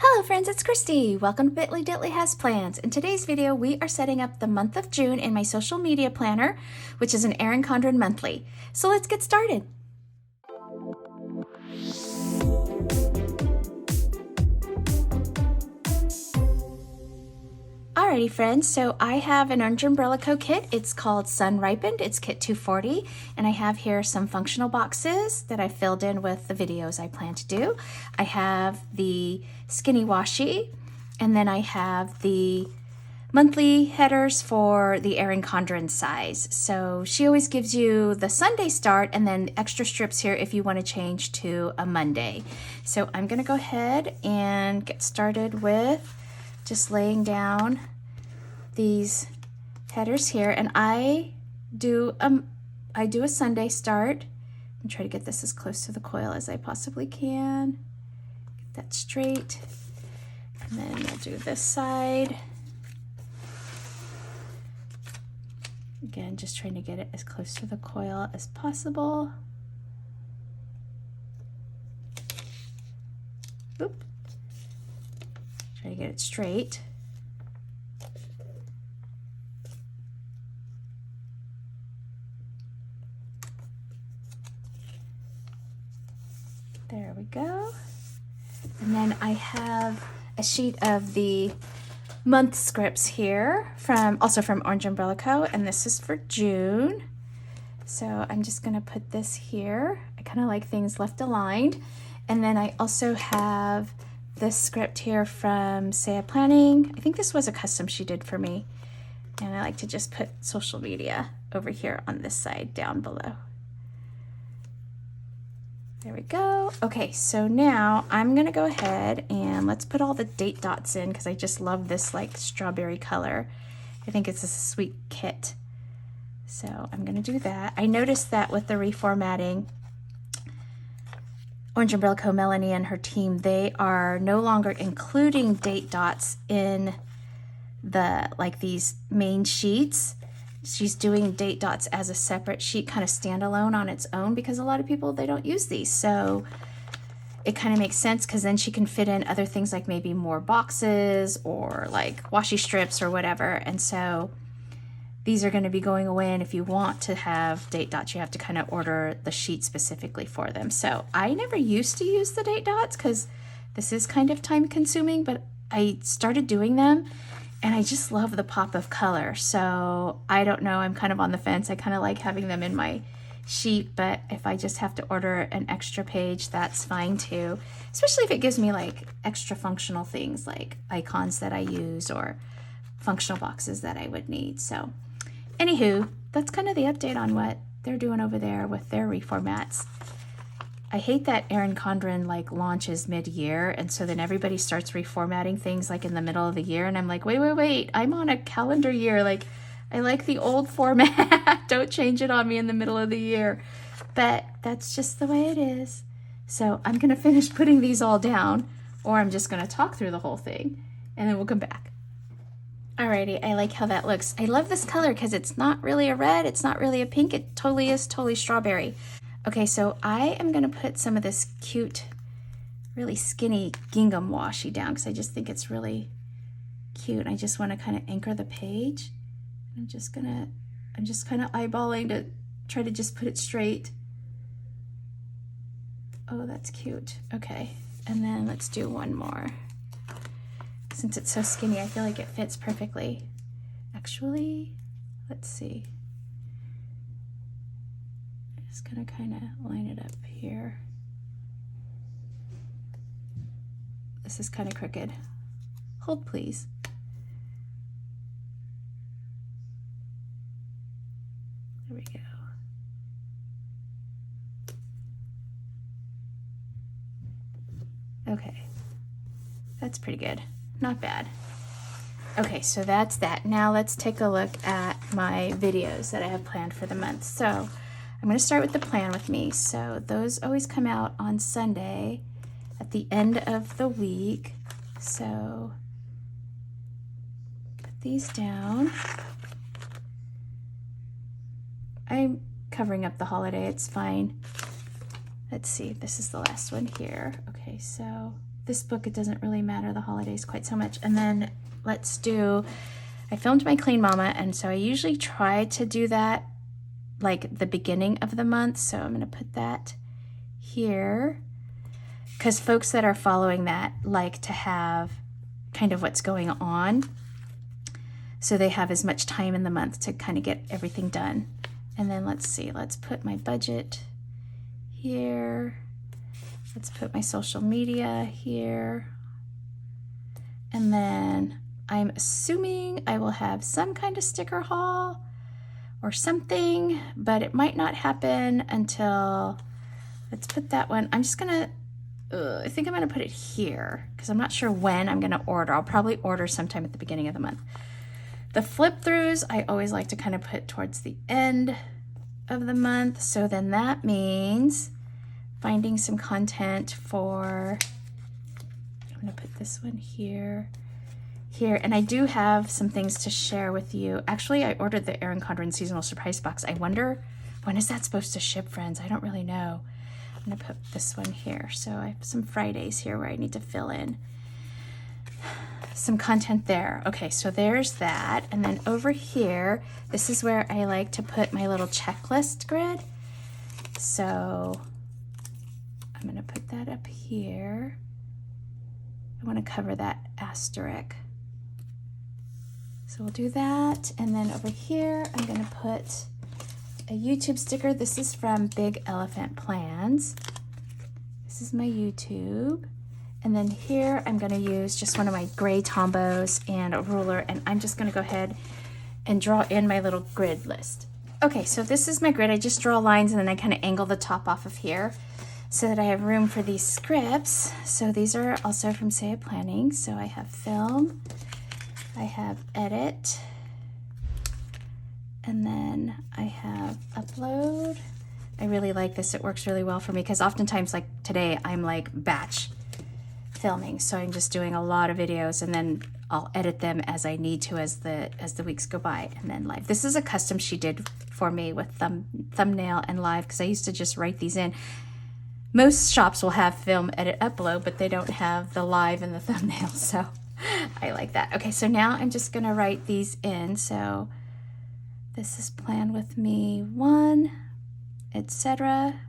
Hello friends, it's Christy. Welcome to Bitly Ditley Has Plans. In today's video, we are setting up the month of June in my social media planner, which is an Erin Condren monthly. So let's get started. Alrighty friends, so I have an Orange Umbrella Co. kit. It's called Sun Ripened. It's kit 240, and I have here some functional boxes that I filled in with the videos I plan to do. I have the skinny washi, and then I have the monthly headers for the Erin Condren size. So she always gives you the Sunday start and then extra strips here if you want to change to a Monday. So I'm going to go ahead and get started with just laying down these headers here, and I do a Sunday start and try to get this as close to the coil as I possibly can. Get that straight, and then we'll do this side. Again, just trying to get it as close to the coil as possible. Oop. Try to get it straight. There we go. And then I have a sheet of the month scripts here also from Orange Umbrella Co. And this is for June. So I'm just gonna put this here. I kind of like things left aligned. And then I also have this script here from Saya Planning. I think this was a custom she did for me. And I like to just put social media over here on this side down below. There we go. Okay, so now I'm gonna go ahead and let's put all the date dots in because I just love this like strawberry color. I think it's a sweet kit. So I'm gonna do that. I noticed that with the reformatting, Orange Umbrella Co. Melanie and her team, they are no longer including date dots in these main sheets. She's doing date dots as a separate sheet, kind of standalone on its own, because a lot of people, they don't use these. So it kind of makes sense because then she can fit in other things like maybe more boxes or like washi strips or whatever. And so these are going to be going away, and if you want to have date dots, you have to kind of order the sheet specifically for them. So I never used to use the date dots because this is kind of time consuming, but I started doing them and I just love the pop of color. So I don't know, I'm kind of on the fence. I kind of like having them in my sheet, but if I just have to order an extra page, that's fine too. Especially if it gives me like extra functional things like icons that I use or functional boxes that I would need. So anywho, that's kind of the update on what they're doing over there with their reformats. I hate that Erin Condren like launches mid-year, and so then everybody starts reformatting things like in the middle of the year, and I'm like, wait, I'm on a calendar year. Like, I like the old format. Don't change it on me in the middle of the year. But that's just the way it is. So I'm gonna finish putting these all down, or I'm just gonna talk through the whole thing, and then we'll come back. Alrighty, I like how that looks. I love this color because it's not really a red, it's not really a pink, it totally is totally strawberry. Okay, so I am gonna put some of this cute, really skinny gingham washi down because I just think it's really cute. I just wanna kind of anchor the page. I'm just kind of eyeballing to try to just put it straight. Oh, that's cute. Okay, and then let's do one more. Since it's so skinny, I feel like it fits perfectly. Actually, let's see. I'm just gonna kind of line it up here. This is kind of crooked. Hold, please. There we go. Okay, that's pretty good. Not bad. Okay, so that's that. Now let's take a look at my videos that I have planned for the month. So I'm going to start with the plan with me. So those always come out on Sunday at the end of the week. So put these down. I'm covering up the holiday, it's fine. Let's see, this is the last one here. Okay, so this book, it doesn't really matter the holidays quite so much. And then let's do, I filmed my Clean Mama, and so I usually try to do that like the beginning of the month. So I'm gonna put that here, because folks that are following that like to have kind of what's going on, so they have as much time in the month to kind of get everything done. And then let's see, let's put my budget here. Let's put my social media here. And then I'm assuming I will have some kind of sticker haul or something, but it might not happen until, let's put that one. I'm just gonna, I think I'm gonna put it here because I'm not sure when I'm gonna order. I'll probably order sometime at the beginning of the month. The flip throughs, I always like to kind of put towards the end of the month. So then that means finding some content for, I'm gonna put this one here, and I do have some things to share with you. Actually, I ordered the Erin Condren seasonal surprise box. I wonder, when is that supposed to ship, friends? I don't really know. I'm gonna put this one here. So I have some Fridays here where I need to fill in some content there. Okay, so there's that. And then over here, this is where I like to put my little checklist grid. So I'm gonna put that up here. I wanna cover that asterisk. So we'll do that. And then over here, I'm gonna put a YouTube sticker. This is from Big Elephant Plans. This is my YouTube. And then here, I'm gonna use just one of my gray Tombos and a ruler, and I'm just gonna go ahead and draw in my little grid list. Okay, so this is my grid. I just draw lines and then I kind of angle the top off of here so that I have room for these scripts. So these are also from Say It Planning. So I have film, I have edit, and then I have upload. I really like this. It works really well for me because oftentimes, like today, I'm like batch filming. So I'm just doing a lot of videos and then I'll edit them as I need to as the weeks go by, and then live. This is a custom she did for me with thumbnail and live, because I used to just write these in. Most shops will have film, edit, upload, but they don't have the live and the thumbnail, so I like that. Okay, so now I'm just gonna write these in. So this is Plan With Me 1, etc.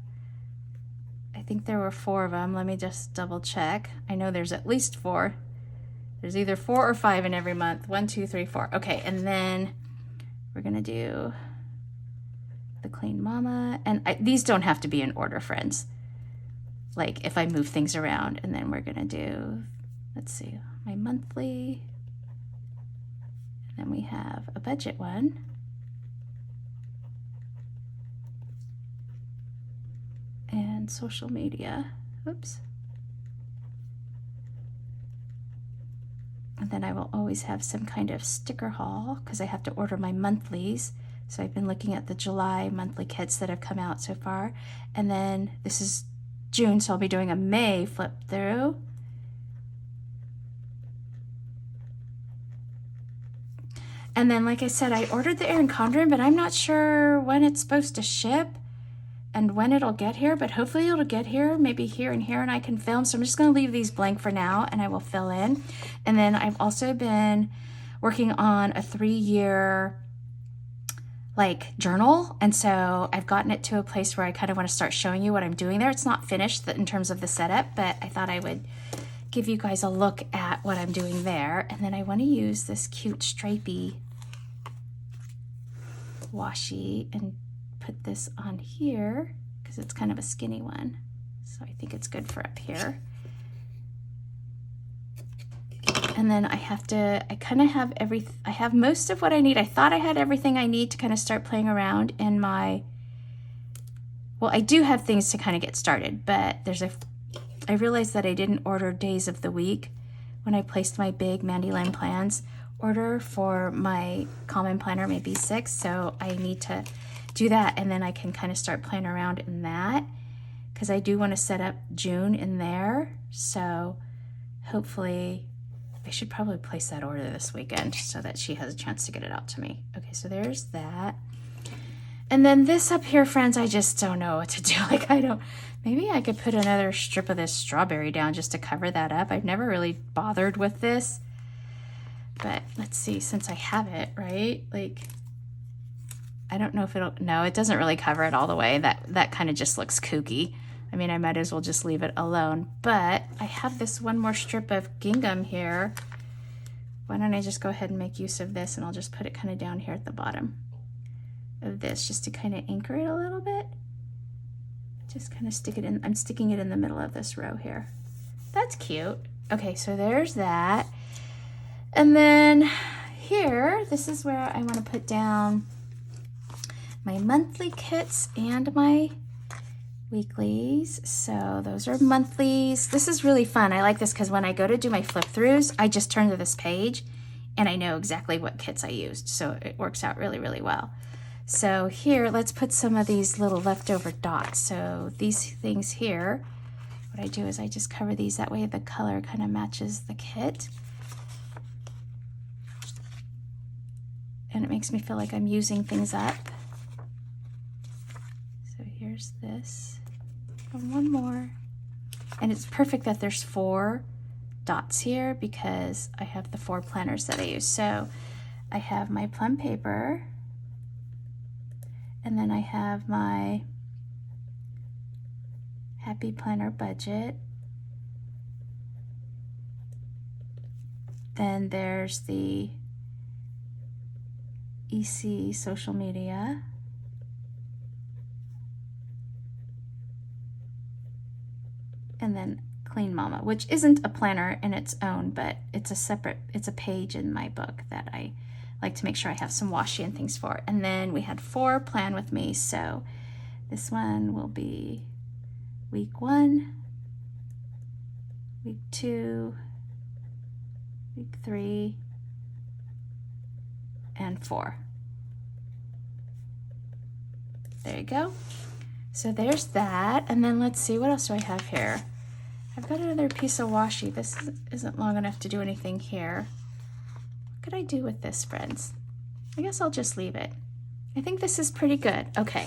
I think there were 4 of them. Let me just double check. I know there's at least 4. There's either 4 or 5 in every month. 1, 2, 3, 4. Okay, and then we're gonna do the Clean Mama. And these don't have to be in order, friends. Like if I move things around, and then we're gonna do, let's see, my monthly. And then we have a budget one. And social media. Oops. And then I will always have some kind of sticker haul because I have to order my monthlies. So I've been looking at the July monthly kits that have come out so far. And then this is June, so I'll be doing a May flip through. And then, like I said, I ordered the Erin Condren, but I'm not sure when it's supposed to ship and when it'll get here, but hopefully it'll get here, maybe here and here, and I can film. So I'm just gonna leave these blank for now and I will fill in. And then I've also been working on a 3-year like journal. And so I've gotten it to a place where I kind of want to start showing you what I'm doing there. It's not finished in terms of the setup, but I thought I would give you guys a look at what I'm doing there. And then I want to use this cute stripy washi and put this on here because it's kind of a skinny one. So I think it's good for up here. And then I kind of have I have most of what I need. I thought I had everything I need to kind of start playing around in my, well, I do have things to kind of get started, but I realized that I didn't order days of the week when I placed my big Mandy Lime Plans order for my common planner, my B6. So I need to do that, and then I can kind of start playing around in that because I do want to set up June in there. So hopefully I should probably place that order this weekend so that she has a chance to get it out to me. Okay, so there's that. And then this up here, friends, I just don't know what to do. Like, maybe I could put another strip of this strawberry down just to cover that up. I've never really bothered with this, but let's see, since I have it, right? Like, I don't know if no, it doesn't really cover it all the way. That kind of just looks kooky. I mean, I might as well just leave it alone, but I have this one more strip of gingham here. Why don't I just go ahead and make use of this, and I'll just put it kind of down here at the bottom of this just to kind of anchor it a little bit. Just kind of stick it in. I'm sticking it in the middle of this row here. That's cute. Okay, so there's that. And then here, this is where I want to put down my monthly kits and my weeklies. So those are monthlies. This is really fun. I like this because when I go to do my flip throughs, I just turn to this page and I know exactly what kits I used. So it works out really, really well. So here, let's put some of these little leftover dots. So these things here, what I do is I just cover these. That way the color kind of matches the kit. And it makes me feel like I'm using things up. So here's this. And one more. And it's perfect that there's 4 dots here because I have the 4 planners that I use. So I have my plum paper. And then I have my Happy Planner budget. Then there's the EC social media. And then Clean Mama, which isn't a planner in its own, but it's a page in my book that I like to make sure I have some washi and things for. And then we had 4 plan with me. So this one will be week 1, week 2, week 3, and 4. There you go. So there's that. And then let's see, what else do I have here? I've got another piece of washi. This isn't long enough to do anything here. What could I do with this, friends? I guess I'll just leave it. I think this is pretty good. Okay,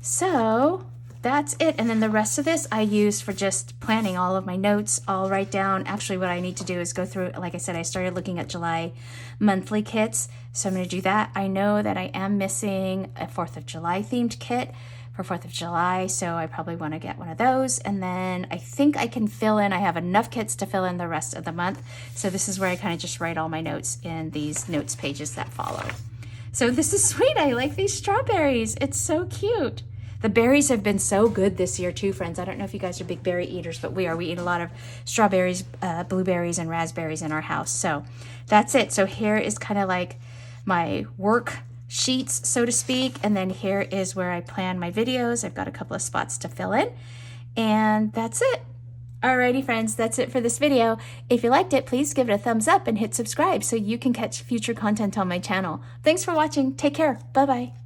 so that's it. And then the rest of this I use for just planning all of my notes. I'll write down, actually what I need to do is go through, like I said, I started looking at July monthly kits. So I'm gonna do that. I know that I am missing a 4th of July themed kit for 4th of July, so I probably want to get one of those. And then I think I can fill in, I have enough kits to fill in the rest of the month. So this is where I kind of just write all my notes in these notes pages that follow. So this is sweet. I like these strawberries. It's so cute. The berries have been so good this year too, friends. I don't know if you guys are big berry eaters, but we are. We eat a lot of strawberries, blueberries, and raspberries in our house. So that's it. So here is kind of like my work sheets, so to speak, and then here is where I plan my videos. I've got a couple of spots to fill in, and that's it. Alrighty, friends, that's it for this video. If you liked it, please give it a thumbs up and hit subscribe so you can catch future content on my channel. Thanks for watching. Take care. Bye-bye.